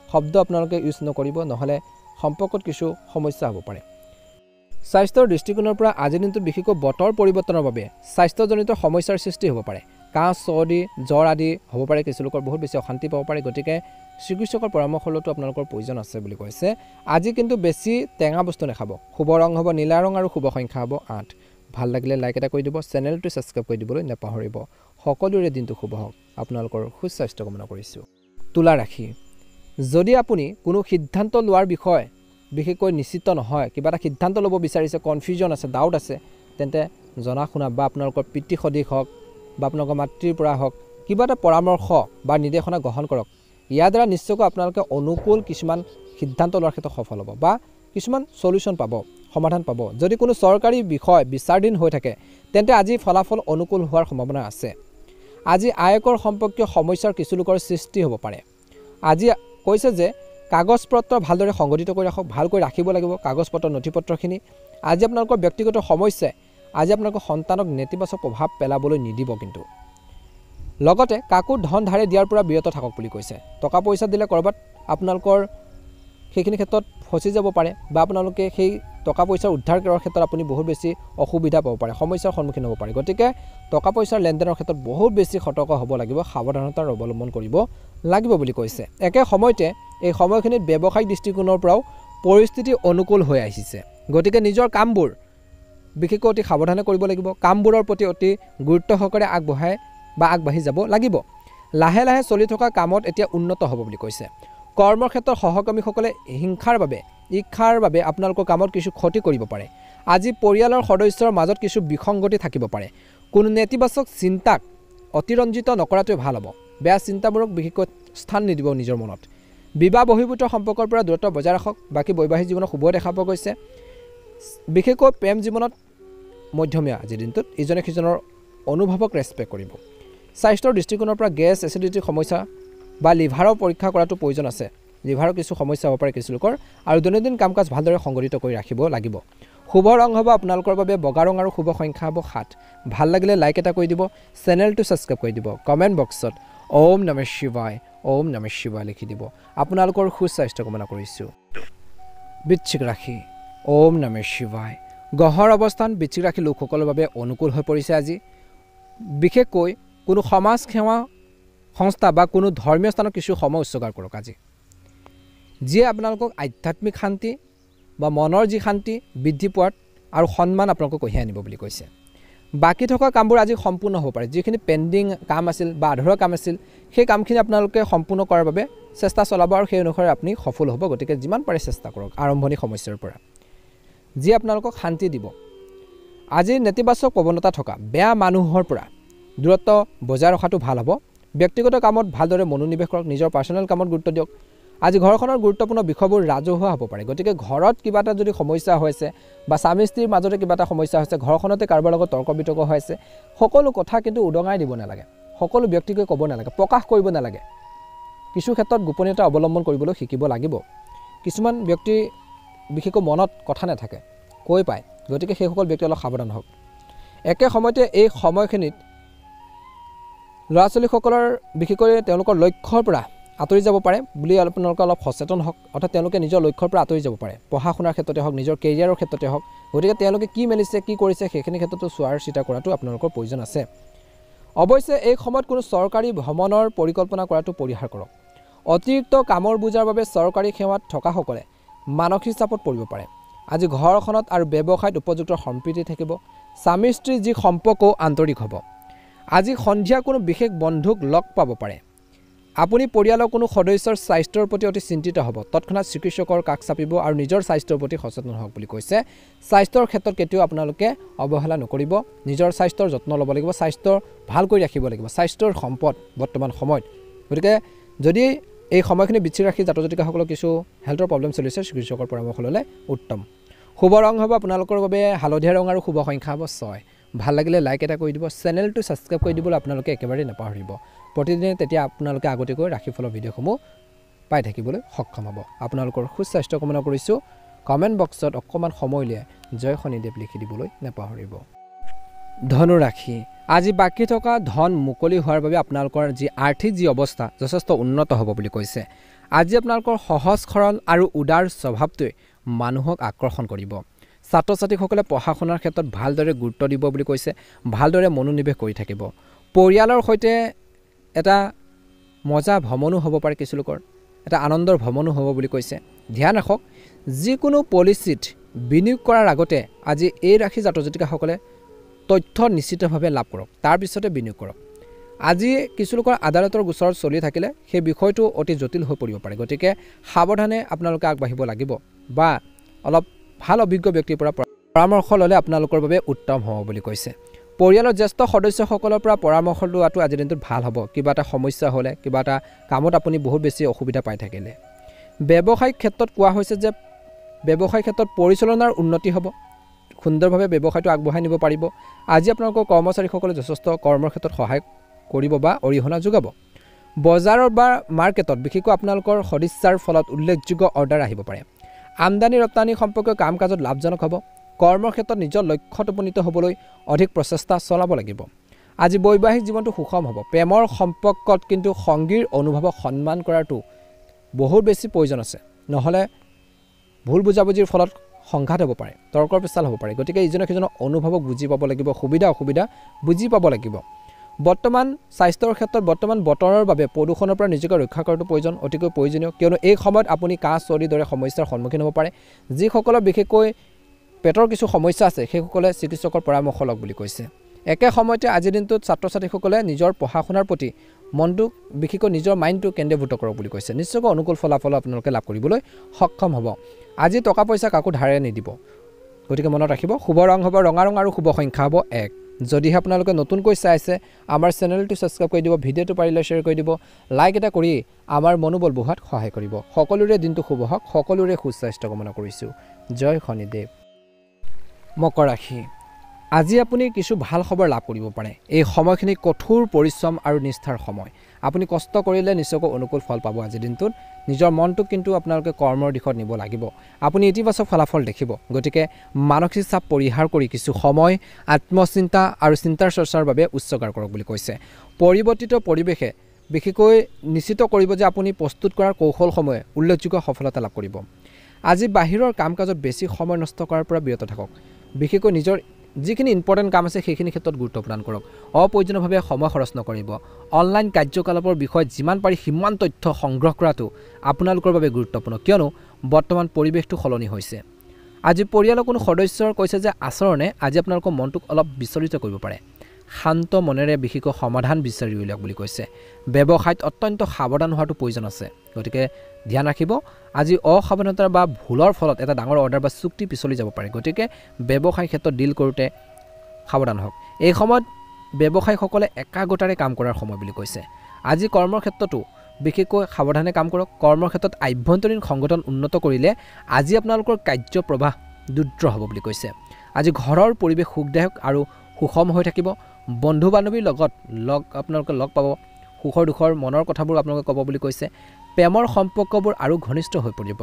শব্দ আপোনালোকে ইউজ নকৰিব, নহ'লে সম্পৰ্কত কিছু সমস্যা হ'ব পাৰে। স্বাস্থ্যৰ দৃষ্টিকোণৰ পৰা আজিৰ দিনটোত বিশেষকৈ বতৰ পৰিৱৰ্তনৰ বাবে স্বাস্থ্যজনিত সমস্যাৰ সৃষ্টি হ'ব পাৰে। কাহ, চৰ্দি, জ্বৰ আদি হ'ব পাৰে, কিছু লোকৰ বহুত বেছি অশান্তি পাব পাৰে। গতিকে চিকিৎসকৰ পৰামৰ্শ লোৱাটো আপোনালোকৰ প্ৰয়োজন আছে বুলি কৈছে। আজি কিন্তু বেছি টেঙা বস্তু নাখাব। শুভ ৰং হ'ব নীলা ৰং আৰু শুভ সংখ্যা হ'ব 8। ভাল লাগিলে লাইক এটা কৰি দিব, চেনেলটো ছাবস্ক্ৰাইব কৰি দিবলৈ নাপাহৰিব। সকলোৰে দিনটো শুভ হওক, আপোনালোকৰ সুস্বাস্থ্য কামনা কৰিছোঁ। তুলা ৰাশি, যদি আপুনি কোনো সিদ্ধান্ত লোৱাৰ বিষয়ে বিশেষকৈ নিশ্চিত নহয়, কিবা এটা সিদ্ধান্ত ল'ব বিচাৰিছে, কনফিউজন আছে, ডাউট আছে, তেন্তে জনা শুনা বা আপোনালোকৰ পিতৃ সদৃশ হওক বা আপোনালোকৰ মাতৃৰ পৰা হওক কিবা এটা পৰামৰ্শ বা নিৰ্দেশনা গ্ৰহণ কৰক। ইয়াৰ দ্বাৰা নিশ্চয়কৈ আপোনালোকে অনুকূল কিছুমান সিদ্ধান্ত লোৱাৰ ক্ষেত্ৰত সফল হ'ব বা কিছুমান সলিউশ্যন পাব, সমাধান পাব। যদি কোনো চৰকাৰী বিষয় বিচাৰাধীন হৈ থাকে, তেন্তে আজি ফলাফল অনুকূল হোৱাৰ সম্ভাৱনা আছে। আজি আয়কৰ সম্পৰ্কীয় সমস্যাৰ কিছু লোকৰ সৃষ্টি হ'ব পাৰে। আজি কৈছে যে কাগজ পত্ৰ ভালদৰে সংগঠিত কৰি ৰাখক, ভালকৈ ৰাখিব লাগিব কাগজ পত্ৰ নথিপত্ৰখিনি। আজি আপোনালোকৰ ব্যক্তিগত সমস্যাই আজি আপোনালোকৰ সন্তানক নেতিবাচক প্ৰভাৱ পেলাবলৈ নিদিব। কিন্তু লগতে কাকো ধন ধাৰে দিয়াৰ পৰা বিৰত থাকক বুলি কৈছে। টকা পইচা দিলে ক'ৰবাত আপোনালোকৰ সেইখিনি ক্ষেত্ৰত ফচি যাব পাৰে বা আপোনালোকে সেই টকা পইচাৰ উদ্ধাৰ কৰাৰ ক্ষেত্ৰত আপুনি বহুত বেছি অসুবিধা পাব পাৰে, সমস্যাৰ সন্মুখীন হ'ব পাৰে। গতিকে টকা পইচাৰ লেনদেনৰ ক্ষেত্ৰত বহুত বেছি সতৰ্ক হ'ব লাগিব, সাৱধানতাৰ অৱলম্বন কৰিব লাগিব বুলি কৈছে। একে সময়তে এই সময়খিনিত ব্যৱসায়িক দৃষ্টিকোণৰ পৰাও পৰিস্থিতি অনুকূল হৈ আহিছে। গতিকে নিজৰ কামবোৰ বিশেষকৈ অতি সাৱধানে কৰিব লাগিব, কামবোৰৰ প্ৰতি অতি গুৰুত্ব সহকাৰে আগবাঢ়ি যাব লাগিব। লাহে লাহে চলি থকা কামত এতিয়া উন্নত হ'ব বুলি কৈছে। কৰ্মৰ ক্ষেত্ৰত সহকৰ্মীসকলে ঈৰ্ষাৰ বাবে আপোনালোকৰ কামত কিছু ক্ষতি কৰিব পাৰে। আজি পৰিয়ালৰ সদস্যৰ মাজত কিছু বিসংগতি থাকিব পাৰে। কোনো নেতিবাচক চিন্তাক অতিৰঞ্জিত নকৰাটোৱে ভাল হ'ব। বেয়া চিন্তাবোৰক বিশেষকৈ স্থান নিদিব নিজৰ মনত। বিবাহ বহিৰ্ভূত সম্পৰ্কৰ পৰা দূৰত্ব বজাই ৰাখক। বাকী বৈবাহিক জীৱনত শুভ দেখা পোৱা গৈছে। বিশেষকৈ প্ৰেম জীৱনত মধ্যমীয়া আজিৰ দিনটোত ইজনে সিজনৰ অনুভৱক ৰেচপেক্ট কৰিব। স্বাস্থ্যৰ দৃষ্টিকোণৰ পৰা গেছ এচিডিটিৰ সমস্যা বা লিভাৰৰ পৰীক্ষা কৰাটো প্ৰয়োজন আছে। লিভাৰৰ কিছু সমস্যা হ'ব পাৰে কিছু লোকৰ, আৰু দৈনন্দিন কাম কাজ ভালদৰে সংগঠিত কৰি ৰাখিব লাগিব। শুভ ৰং হ'ব আপোনালোকৰ বাবে বগা ৰং আৰু শুভ সংখ্যা হ'ব 7। ভাল লাগিলে লাইক এটা কৰি দিব, চেনেলটো ছাবস্ক্ৰাইব কৰি দিব, কমেণ্ট বক্সত ওম নমঃ শিৱায় লিখি দিব। আপোনালোকৰ সুস্বাস্থ্য কামনা কৰিছোঁ। বৃশ্চিক ৰাশি, ওম নমঃ শিৱায়। গ্ৰহৰ অৱস্থান বৃশ্চিক ৰাশি লোকসকলৰ বাবে অনুকূল হৈ পৰিছে আজি। বিশেষকৈ কোনো সমাজ সেৱা সংস্থা বা কোনো ধৰ্মীয় স্থানত কিছু সময় উৎসৰ্গা কৰক আজি, যিয়ে আপোনালোকক আধ্যাত্মিক শান্তি বা মনৰ যি শান্তি বৃদ্ধি পোৱাত আৰু সন্মান আপোনালোকক কঢ়িয়াই আনিব বুলি কৈছে। বাকী থকা কামবোৰ আজি সম্পূৰ্ণ হ'ব পাৰে। যিখিনি পেণ্ডিং কাম আছিল বা আধৰুৱা কাম আছিল, সেই কামখিনি আপোনালোকে সম্পূৰ্ণ কৰাৰ বাবে চেষ্টা চলাব আৰু সেই অনুসাৰে আপুনি সফল হ'ব। গতিকে যিমান পাৰে চেষ্টা কৰক আৰম্ভণি সমস্যাৰ পৰা, যি আপোনালোকক শান্তি দিব। আজি নেতিবাচক প্ৰৱণতা থকা বেয়া মানুহৰ পৰা দূৰত্ব বজাই ৰখাটো ভাল হ'ব। ব্যক্তিগত কামত ভালদৰে মনোনিৱেশ কৰক, নিজৰ পাৰ্চনেল কামত গুৰুত্ব দিয়ক। আজি ঘৰখনৰ গুৰুত্বপূৰ্ণ বিষয়বোৰ ৰাজহুৱা হ'ব পাৰে। গতিকে ঘৰত কিবা এটা যদি সমস্যা হৈছে বা স্বামী স্ত্ৰীৰ মাজতে কিবা এটা সমস্যা হৈছে, ঘৰখনতে কাৰোবাৰ লগত তৰ্ক বিতৰ্ক হৈ আছে, সকলো কথা কিন্তু উদঙাই দিব নালাগে, সকলো ব্যক্তিকে ক'ব নালাগে, প্ৰকাশ কৰিব নালাগে। কিছু ক্ষেত্ৰত গোপনীয়তা অৱলম্বন কৰিবলৈ শিকিব লাগিব। কিছুমান ব্যক্তি বিশেষকৈ মনত কথা নাথাকে, কৈ পায়। গতিকে সেইসকল ব্যক্তি অলপ সাৱধান হওক। একে সময়তে এই সময়খিনিত ল'ৰা ছোৱালীসকলৰ বিশেষকৈ তেওঁলোকৰ লক্ষ্যৰ পৰা আঁতৰি যাব পাৰে বুলি আপোনালোকে অলপ সচেতন হওক। অৰ্থাৎ তেওঁলোকে নিজৰ লক্ষ্যৰ পৰা আঁতৰি যাব পাৰে, পঢ়া শুনাৰ ক্ষেত্ৰতে হওক, নিজৰ কেৰিয়াৰৰ ক্ষেত্ৰতে হওক। গতিকে তেওঁলোকে কি মেলিছে কি কৰিছে সেইখিনি ক্ষেত্ৰতো চোৱাৰ চিতা কৰাটো আপোনালোকৰ প্ৰয়োজন আছে। অৱশ্যে এই সময়ত কোনো চৰকাৰী ভ্ৰমণৰ পৰিকল্পনা কৰাটো পৰিহাৰ কৰক। অতিৰিক্ত কামৰ বোজাৰ বাবে চৰকাৰী সেৱাত থকাসকলে মানসিক চাপত পৰিব পাৰে। আজি ঘৰখনত আৰু ব্যৱসায়ত উপযুক্ত সম্প্ৰীতি থাকিব। স্বামী স্ত্ৰীৰ যি সম্পৰ্কও আন্তৰিক হ'ব। আজি সন্ধিয়া কোনো বিশেষ বন্ধুক লগ পাব পাৰে। আপুনি পৰিয়ালৰ কোনো সদস্যৰ স্বাস্থ্যৰ প্ৰতি অতি চিন্তিত হ'ব। তৎক্ষণাত চিকিৎসকৰ কাষ চাপিব আৰু নিজৰ স্বাস্থ্যৰ প্ৰতি সচেতন হওক বুলি কৈছে। স্বাস্থ্যৰ ক্ষেত্ৰত কেতিয়াও আপোনালোকে অৱহেলা নকৰিব। নিজৰ স্বাস্থ্যৰ যত্ন ল'ব লাগিব, স্বাস্থ্য ভাল কৰি ৰাখিব লাগিব। স্বাস্থ্যৰ সম্পদ বৰ্তমান সময়ত। গতিকে যদি এই সময়খিনি বৃশ্চিক ৰাশি জাতক জাতিকাসকলৰ কিছু হেল্থৰ প্ৰব্লেম চলিছে, চিকিৎসকৰ পৰামৰ্শ ল'লে উত্তম। শুভ ৰং হ'ব আপোনালোকৰ বাবে হালধীয়া ৰং আৰু শুভ সংখ্যা হ'ব 6। ভাল লাগিলে লাইক এটা কৰি দিব, চেনেলটো ছাবস্ক্ৰাইব কৰি দিবলৈ আপোনালোকে একেবাৰে নাপাহৰিব। প্ৰতিদিনে তেতিয়া আপোনালোকে আগতীয়াকৈ ৰাশিফলৰ ভিডিঅ'সমূহ পাই থাকিবলৈ সক্ষম হ'ব। আপোনালোকৰ সুস্বাস্থ্য কামনা কৰিছোঁ। কমেণ্ট বক্সত অকণমান সময় উলিয়াই জয় শনিদেৱ লিখি দিবলৈ নাপাহৰিব। ধনু ৰাশি, আজি বাকী থকা ধন মুকলি হোৱাৰ বাবে আপোনালোকৰ যি আৰ্থিক যি অৱস্থা যথেষ্ট উন্নত হ'ব বুলি কৈছে। আজি আপোনালোকৰ সহজ সৰল আৰু উদাৰ স্বভাৱটোৱে মানুহক আকৰ্ষণ কৰিব। ছাত্ৰ ছাত্ৰীসকলে পঢ়া শুনাৰ ক্ষেত্ৰত ভালদৰে গুৰুত্ব দিব বুলি কৈছে। ভালদৰে মনোনিৱেশ কৰি থাকিব। পৰিয়ালৰ সৈতে এটা মজা ভ্ৰমণো হ'ব পাৰে, কিছু লোকৰ এটা আনন্দৰ ভ্ৰমণো হ'ব বুলি কৈছে। ধ্যান ৰাখক, যিকোনো পলিচিত বিনিয়োগ কৰাৰ আগতে আজি এই ৰাশি জাতক জাতিকাসকলে তথ্য নিশ্চিতভাৱে লাভ কৰক, তাৰপিছতে বিনিয়োগ কৰক। আজি কিছু লোকৰ আদালতৰ গোচৰত চলি থাকিলে সেই বিষয়টো অতি জটিল হৈ পৰিব পাৰে। গতিকে সাৱধানে আপোনালোকে আগবাঢ়িব লাগিব বা অলপ ভাল অভিজ্ঞ ব্যক্তিৰ পৰা পৰামৰ্শ ল'লে আপোনালোকৰ বাবে উত্তম হ'ব বুলি কৈছে। পৰিয়ালৰ জ্যেষ্ঠ সদস্যসকলৰ পৰা পৰামৰ্শ লোৱাটো আজিৰ দিনটোত ভাল হ'ব। কিবা এটা সমস্যা হ'লে, কিবা এটা কামত আপুনি বহুত বেছি অসুবিধা পাই থাকিলে। ব্যৱসায়িক ক্ষেত্ৰত কোৱা হৈছে যে ব্যৱসায়িক ক্ষেত্ৰত পৰিচালনাৰ উন্নতি হ'ব, সুন্দৰভাৱে ব্যৱসায়টো আগবঢ়াই নিব পাৰিব। আজি আপোনালোকৰ কৰ্মচাৰীসকলে যথেষ্ট কৰ্মৰ ক্ষেত্ৰত সহায় কৰিব বা অৰিহণা যোগাব। বজাৰৰ বা মাৰ্কেটত বিশেষকৈ আপোনালোকৰ সদিচ্ছাৰ ফলত উল্লেখযোগ্য অৰ্ডাৰ আহিব পাৰে। আমদানি ৰপ্তানি সম্পৰ্কীয় কাম কাজত লাভজনক হ'ব। কৰ্মৰ ক্ষেত্ৰত নিজৰ লক্ষ্যত উপনীত হ'বলৈ অধিক প্ৰচেষ্টা চলাব লাগিব। আজি বৈবাহিক জীৱনটো সুষম হ'ব। প্ৰেমৰ সম্পৰ্কত কিন্তু সংগীৰ অনুভৱক সন্মান কৰাটো বহুত বেছি প্ৰয়োজন আছে, নহ'লে ভুল বুজাবুজিৰ ফলত সংঘাত হ'ব পাৰে, তৰ্কৰ পেচাল হ'ব পাৰে। গতিকে ইজনে সিজনৰ অনুভৱক বুজি পাব লাগিব, সুবিধা অসুবিধা বুজি পাব লাগিব। বৰ্তমান স্বাস্থ্যৰ ক্ষেত্ৰত বৰ্তমান বতৰৰ বাবে প্ৰদূষণৰ পৰা নিজকে ৰক্ষা কৰাটো অতিকৈ প্ৰয়োজনীয়, কিয়নো এই সময়ত আপুনি কাহ চৰ্দিৰ দৰে সমস্যাৰ সন্মুখীন হ'ব পাৰে। যিসকলৰ বিশেষকৈ পেটৰ কিছু সমস্যা আছে সেইসকলে চিকিৎসকৰ পৰামৰ্শ লওক বুলি কৈছে। একে সময়তে আজিৰ দিনটোত ছাত্ৰ ছাত্ৰীসকলে নিজৰ পঢ়া শুনাৰ প্ৰতি মনটো বিশেষকৈ নিজৰ মাইণ্ডটো কেন্দ্ৰীভূত কৰক বুলি কৈছে। নিশ্চয়কৈ অনুকূল ফলাফল আপোনালোকে লাভ কৰিবলৈ সক্ষম হ'ব। আজি টকা পইচা কাকো ধাৰে নিদিব, গতিকে মনত ৰাখিব। শুভ ৰং হ'ব ৰঙা ৰং আৰু শুভ সংখ্যা হ'ব 1। যদিহে আপোনালোকে নতুনকৈ চাই আছে আমাৰ চেনেলটো ছাবস্ক্ৰাইব কৰি দিব, ভিডিঅ'টো পাৰিলে শ্বেয়াৰ কৰি দিব, লাইক এটা কৰি আমাৰ মনোবল বঢ়োৱাত সহায় কৰিব। সকলোৰে দিনটো শুভ হওক, সকলোৰে সুস্বাস্থ্য কামনা কৰিছোঁ। জয় শনিদেৱ। মকৰ ৰাশি, আজি আপুনি কিছু ভাল খবৰ লাভ কৰিব পাৰে। এই সময়খিনি কঠোৰ পৰিশ্ৰম আৰু নিষ্ঠাৰ সময়। আপুনি কষ্ট কৰিলে নিশ্চয়কৈ অনুকূল ফল পাব। আজিৰ দিনটোত নিজৰ মনটোক কিন্তু আপোনালোকে কৰ্মৰ দিশত নিব লাগিব। আপুনি ইতিবাচক ফলাফল দেখিব। গতিকে মানসিক চাপ পৰিহাৰ কৰি কিছু সময় আত্মচিন্তা আৰু চিন্তাৰ চৰ্চাৰ বাবে উৎসৰ্গ কৰক বুলি কৈছে। পৰিৱৰ্তিত পৰিৱেশে বিশেষকৈ নিশ্চিত কৰিব যে আপুনি প্ৰস্তুত কৰাৰ কৌশলসমূহে উল্লেখযোগ্য সফলতা লাভ কৰিব। আজি বাহিৰৰ কাম কাজত বেছি সময় নষ্ট কৰাৰ পৰা বিৰত থাকক। বিশেষকৈ নিজৰ যিখিনি ইম্পৰ্টেণ্ট কাম আছে সেইখিনি ক্ষেত্ৰত গুৰুত্ব প্ৰদান কৰক। অপ্ৰয়োজনীয়ভাৱে সময় খৰচ নকৰিব। অনলাইন কাৰ্যকলাপৰ বিষয়ত যিমান পাৰি সিমান তথ্য সংগ্ৰহ কৰাটো আপোনালোকৰ বাবে গুৰুত্বপূৰ্ণ, কিয়নো বৰ্তমান পৰিৱেশটো সলনি হৈছে। আজি পৰিয়ালৰ কোনো সদস্যৰ কৈছে যে আচৰণে আজি আপোনালোকৰ মনটোক অলপ বিচলিত কৰিব পাৰে। শান্ত মনেৰে বিশেষকৈ সমাধান বিচাৰি উলিয়াওক বুলি কৈছে। ব্যৱসায়ত অত্যন্ত সাৱধান হোৱাটো প্ৰয়োজন আছে, গতিকে ধ্যান ৰাখিব। আজি অসাৱধানতা বা ভুলৰ ফলত এটা ডাঙৰ অৰ্ডাৰ বা চুক্তি পিছলি যাব পাৰে, গতিকে ব্যৱসায় ক্ষেত্ৰত ডিল কৰোঁতে সাৱধান হওক। এই সময়ত ব্যৱসায়ীসকলে একাগ্ৰতাৰে কাম কৰাৰ সময় বুলি কৈছে। আজি কৰ্মৰ ক্ষেত্ৰতো বিশেষকৈ সাৱধানে কাম কৰক। কৰ্মৰ ক্ষেত্ৰত আভ্যন্তৰীণ সংগঠন উন্নত কৰিলে আজি আপোনালোকৰ কাৰ্যপ্ৰবাহ দ্ৰুত হ'ব বুলি কৈছে। আজি ঘৰৰ পৰিৱেশ সুখদায়ক আৰু সুষম হৈ থাকিব। বন্ধু বান্ধৱীৰ লগত আপোনালোকে লগ পাব। সুখৰ দুখৰ মনৰ কথাবোৰ আপোনালোকে ক'ব বুলি কৈছে। প্ৰেমৰ সম্পৰ্কবোৰ আৰু ঘনিষ্ঠ হৈ পৰিব।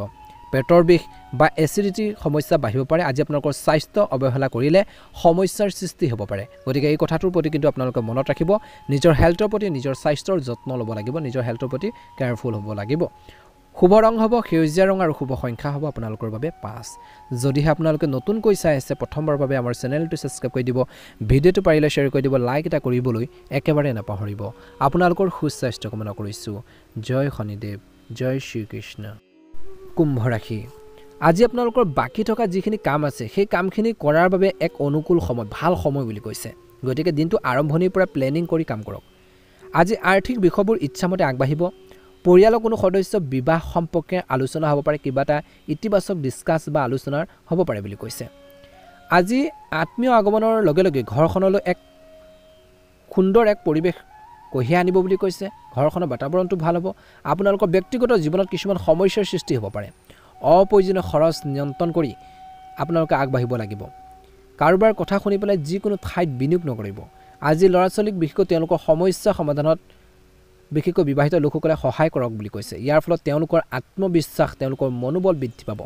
পেটৰ বিষ বা এচিডিটিৰ সমস্যা বাঢ়িব পাৰে। আজি আপোনালোকৰ স্বাস্থ্য অৱহেলা কৰিলে সমস্যাৰ সৃষ্টি হ'ব পাৰে, গতিকে এই কথাটোৰ প্ৰতি কিন্তু আপোনালোকে মনত ৰাখিব। নিজৰ হেল্থৰ প্ৰতি নিজৰ স্বাস্থ্যৰ যত্ন ল'ব লাগিব, নিজৰ হেল্থৰ প্ৰতি কেয়াৰফুল হ'ব লাগিব। শুভ ৰং হ'ব সেউজীয়া ৰং আৰু শুভ সংখ্যা হ'ব আপোনালোকৰ বাবে 5। যদিহে আপোনালোকে নতুনকৈ চাই আছে প্ৰথমবাৰৰ বাবে আমাৰ চেনেলটো ছাবস্ক্ৰাইব কৰি দিব, ভিডিঅ'টো পাৰিলে শ্বেয়াৰ কৰি দিব, লাইক এটা কৰিবলৈ একেবাৰে নাপাহৰিব। আপোনালোকৰ সুস্বাস্থ্য কামনা কৰিছোঁ। জয় শনিদেৱ, জয় শ্ৰীকৃষ্ণ। কুম্ভ ৰাশি, আজি আপোনালোকৰ বাকী থকা যিখিনি কাম আছে সেই কামখিনি কৰাৰ বাবে এক অনুকূল সময়, ভাল সময় বুলি কৈছে। গতিকে দিনটো আৰম্ভণিৰ পৰা প্লেনিং কৰি কাম কৰক। আজি আৰ্থিক বিষয়বোৰ ইচ্ছামতে আগবাঢ়িব। পৰিয়ালৰ কোনো সদস্য বিবাহ সম্পৰ্কে আলোচনা হ'ব পাৰে, কিবা এটা ইতিবাচক ডিছকাছ বা আলোচনাৰ হ'ব পাৰে বুলি কৈছে। আজি আত্মীয় আগমনৰ লগে লগে ঘৰখনলৈ এক সুন্দৰ এক পৰিৱেশ কঢ়িয়াই আনিব বুলি কৈছে। ঘৰখনৰ বাতাবৰণটো ভাল হ'ব। আপোনালোকৰ ব্যক্তিগত জীৱনত কিছুমান সমস্যাৰ সৃষ্টি হ'ব পাৰে। অপ্ৰয়োজনীয় খৰচ নিয়ন্ত্ৰণ কৰি আপোনালোকে আগবাঢ়িব লাগিব। কাৰোবাৰ কথা শুনি পেলাই যিকোনো ঠাইত বিনিয়োগ নকৰিব। আজি ল'ৰা ছোৱালীক বিশেষকৈ তেওঁলোকৰ সমস্যা সমাধানত বিশেষকৈ বিবাহিত লোকসকলে সহায় কৰক বুলি কৈছে। ইয়াৰ ফলত তেওঁলোকৰ আত্মবিশ্বাস, তেওঁলোকৰ মনোবল বৃদ্ধি পাব।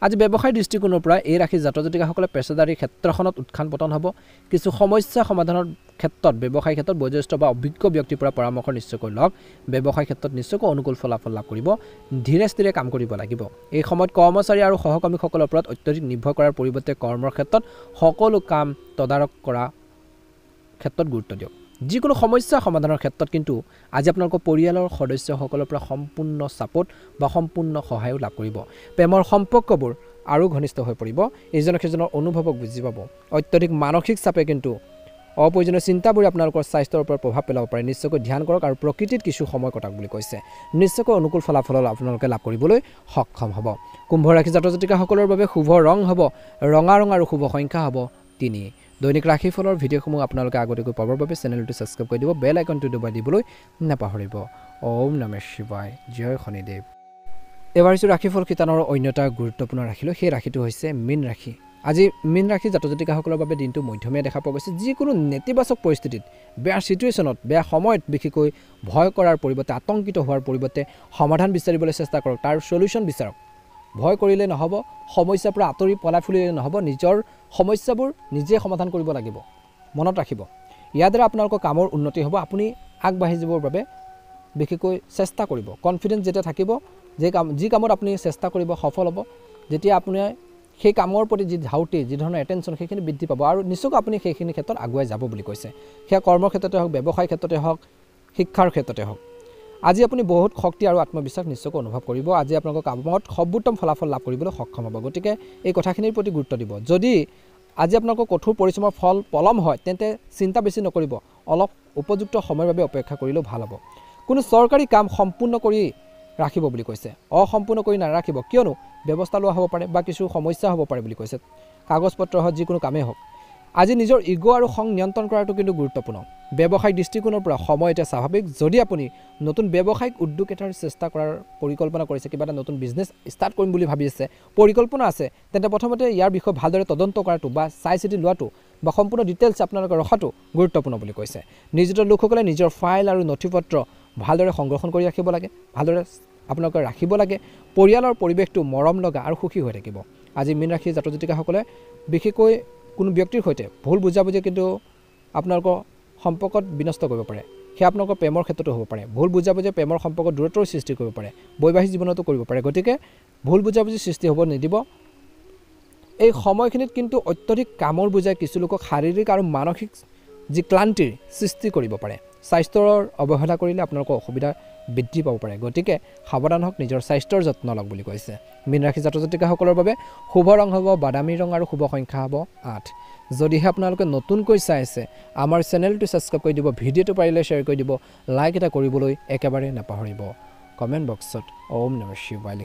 আজি ব্যৱসায়ৰ দৃষ্টিকোণৰ পৰা এই ৰাশিৰ জাতক জাতিকাসকলে পেছাদাৰী ক্ষেত্ৰখনত উত্থান পতন হ'ব। কিছু সমস্যা সমাধানৰ ক্ষেত্ৰত ব্যৱসায় ক্ষেত্ৰত বয়োজ্যেষ্ঠ বা অভিজ্ঞ ব্যক্তিৰ পৰা পৰামৰ্শ নিশ্চয়কৈ লওক। ব্যৱসায় ক্ষেত্ৰত নিশ্চয়কৈ অনুকূল ফলাফল লাভ কৰিব। ধীৰে স্থিৰে কাম কৰিব লাগিব। এই সময়ত কৰ্মচাৰী আৰু সহকৰ্মীসকলৰ ওপৰত অত্যধিক নিৰ্ভৰ কৰাৰ পৰিৱৰ্তে কৰ্মৰ ক্ষেত্ৰত সকলো কাম তদাৰক কৰা ক্ষেত্ৰত গুৰুত্ব দিয়ক। যিকোনো সমস্যা সমাধানৰ ক্ষেত্ৰত কিন্তু আজি আপোনালোকৰ পৰিয়ালৰ সদস্যসকলৰ পৰা সম্পূৰ্ণ ছাপোৰ্ট বা সম্পূৰ্ণ সহায়ো লাভ কৰিব। প্ৰেমৰ সম্পৰ্কবোৰ আৰু ঘনিষ্ঠ হৈ পৰিব। ইজনে সিজনৰ অনুভৱক বুজি পাব। অত্যধিক মানসিক চাপে কিন্তু অপ্ৰয়োজনীয় চিন্তাবোৰে আপোনালোকৰ স্বাস্থ্যৰ ওপৰত প্ৰভাৱ পেলাব পাৰে। নিশ্চয়কৈ ধ্যান কৰক আৰু প্ৰকৃতিত কিছু সময় কটাক বুলি কৈছে। নিশ্চয়কৈ অনুকূল ফলাফল আপোনালোকে লাভ কৰিবলৈ সক্ষম হ'ব। কুম্ভ ৰাশি জাতক জাতিকাসকলৰ বাবে শুভ ৰং হ'ব ৰঙা ৰং আৰু শুভ সংখ্যা হ'ব 3। দৈনিক ৰাশিফলৰ ভিডিঅ'সমূহ আপোনালোকে আগতীয়াকৈ পাবৰ বাবে চেনেলটো ছাবস্ক্ৰাইব কৰি দিব, বেল আইকনটো দবাই দিবলৈ নাপাহৰিব। ওম নমঃ শিৱায়, জয় শনিদেৱ। এবাৰ হৈছে ৰাশিফল শিতানৰ অন্য এটা গুৰুত্বপূৰ্ণ ৰাশিলৈ, সেই ৰাশিটো হৈছে মীন ৰাশি। আজি মীন ৰাশি জাতক জাতিকাসকলৰ বাবে দিনটো মধ্যমীয়া দেখা পোৱা গৈছে। যিকোনো নেতিবাচক পৰিস্থিতিত, বেয়া ছিটুৱেশ্যনত, বেয়া সময়ত বিশেষকৈ ভয় কৰাৰ পৰিৱৰ্তে, আতংকিত হোৱাৰ পৰিৱৰ্তে সমাধান বিচাৰিবলৈ চেষ্টা কৰক, তাৰ চলিউশ্যন বিচাৰক। ভয় কৰিলে নহ'ব, সমস্যাৰ পৰা আঁতৰি পলাই ফুৰিলে নহ'ব, নিজৰ সমস্যাবোৰ নিজে সমাধান কৰিব লাগিব। মনত ৰাখিব, ইয়াৰ দ্বাৰা আপোনালোকৰ কামৰ উন্নতি হ'ব। আপুনি আগবাঢ়ি যাবৰ বাবে বিশেষকৈ চেষ্টা কৰিব। কনফিডেন্স যেতিয়া থাকিব, যি কামত আপুনি চেষ্টা কৰিব সফল হ'ব। যেতিয়া আপুনি সেই কামৰ প্ৰতি যি ধাউতি যি ধৰণৰ এটেনশ্যন সেইখিনি বৃদ্ধি পাব আৰু নিশ্চয়কৈ আপুনি সেইখিনি ক্ষেত্ৰত আগুৱাই যাব বুলি কৈছে সেয়া কৰ্মৰ ক্ষেত্ৰতে হওক ব্যৱসায় ক্ষেত্ৰতে হওক শিক্ষাৰ ক্ষেত্ৰতে হওক আজি আপুনি বহুত শক্তি আৰু আত্মবিশ্বাস নিশ্চয়কৈ অনুভৱ কৰিব আজি আপোনালোকৰ কামত সৰ্বোত্তম ফলাফল লাভ কৰিবলৈ সক্ষম হ'ব গতিকে এই কথাখিনিৰ প্ৰতি গুৰুত্ব দিব যদি আজি আপোনালোকৰ কঠোৰ পৰিশ্ৰমৰ ফল পলম হয় তেন্তে চিন্তা বেছি নকৰিব অলপ উপযুক্ত সময়ৰ বাবে অপেক্ষা কৰিলেও ভাল হ'ব কোনো চৰকাৰী কাম সম্পূৰ্ণ কৰি ৰাখিব বুলি কৈছে অসম্পূৰ্ণ কৰি নাৰাখিব কিয়নো ব্যৱস্থা লোৱা হ'ব পাৰে বা কিছু সমস্যা হ'ব পাৰে বুলি কৈছে কাগজ পত্ৰ হওক যিকোনো কামেই হওক আজি নিজৰ ইগ' আৰু খং নিয়ন্ত্ৰণ কৰাটো কিন্তু গুৰুত্বপূৰ্ণ ব্যৱসায়িক দৃষ্টিকোণৰ পৰা সময় এতিয়া স্বাভাৱিক যদি আপুনি নতুন ব্যৱসায়িক উদ্যোগ এটাৰ চেষ্টা কৰাৰ পৰিকল্পনা কৰিছে কিবা এটা নতুন বিজনেছ ষ্টাৰ্ট কৰিম বুলি ভাবি আছে পৰিকল্পনা আছে তেন্তে প্ৰথমতে ইয়াৰ বিষয়ে ভালদৰে তদন্ত কৰাটো বা চাই চিতি লোৱাটো বা সম্পূৰ্ণ ডিটেইলছ আপোনালোকে ৰখাটো গুৰুত্বপূৰ্ণ বুলি কৈছে নিয়োজিত লোকসকলে নিজৰ ফাইল আৰু নথিপত্ৰ ভালদৰে সংৰক্ষণ কৰি ৰাখিব লাগে ভালদৰে আপোনালোকে ৰাখিব লাগে পৰিয়ালৰ পৰিৱেশটো মৰম লগা আৰু সুখী হৈ থাকিব আজি মীন ৰাশিৰ জাতক জাতিকাসকলে বিশেষকৈ কোনো ব্যক্তিৰ সৈতে ভুল বুজাবুজি কিন্তু আপোনালোকৰ সম্পৰ্কত বিনষ্ট কৰিব পাৰে সেয়া আপোনালোকৰ প্ৰেমৰ ক্ষেত্ৰতো হ'ব পাৰে ভুল বুজাবুজি প্ৰেমৰ সম্পৰ্কত দূৰত্বৰ সৃষ্টি কৰিব পাৰে বৈবাহিক জীৱনতো কৰিব পাৰে গতিকে ভুল বুজাবুজি সৃষ্টি হ'ব নিদিব এই সময়খিনিত কিন্তু অত্যধিক কামৰ বুজাই কিছু লোকক শাৰীৰিক আৰু মানসিক যি ক্লান্তিৰ সৃষ্টি কৰিব পাৰে স্বাস্থ্যৰ অৱহেলা কৰিলে আপোনালোকৰ অসুবিধা বৃদ্ধি পাব পাৰে গতিকে সাৱধান হওক নিজৰ স্বাস্থ্যৰ যত্ন লওক বুলি কৈছে মীন ৰাশি জাতক জাতিকাসকলৰ বাবে শুভ ৰং হ'ব বাদামী ৰং আৰু শুভ সংখ্যা হ'ব 8 যদিহে আপোনালোকে নতুনকৈ চাই আছে আমাৰ চেনেলটো ছাবস্ক্ৰাইব কৰি দিব ভিডিঅ'টো পাৰিলে শ্বেয়াৰ কৰি দিব লাইক এটা কৰিবলৈ একেবাৰে নাপাহৰিব কমেণ্ট বক্সত ওম নমঃ শিৱায়